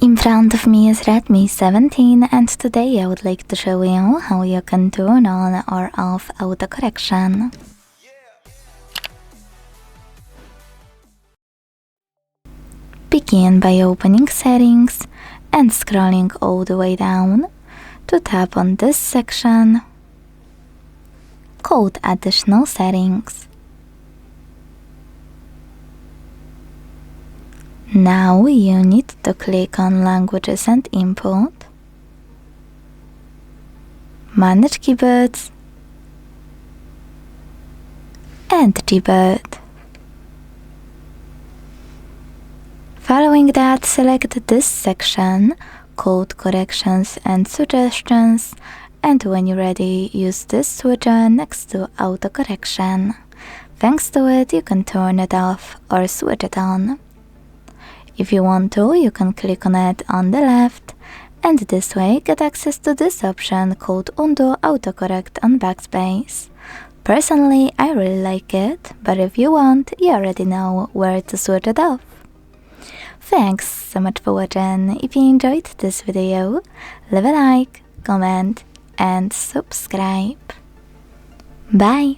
In front of me is Redmi 17 and today I would like to show you how you can turn on or off autocorrection. Begin by opening Settings and scrolling all the way down to tap on this section called Additional Settings. Now you need to click on Languages and Input, Manage Keyboards and Gboard. Following that, select this section called Corrections and Suggestions, and when you're ready, use this switcher next to Autocorrection. Thanks to it, you can turn it off or switch it on. If you want to, you can click on it on the left, and this way get access to this option called Undo Autocorrect on Backspace. Personally, I really like it, but if you want, you already know where to switch it off. Thanks so much for watching. If you enjoyed this video, leave a like, comment and subscribe. Bye!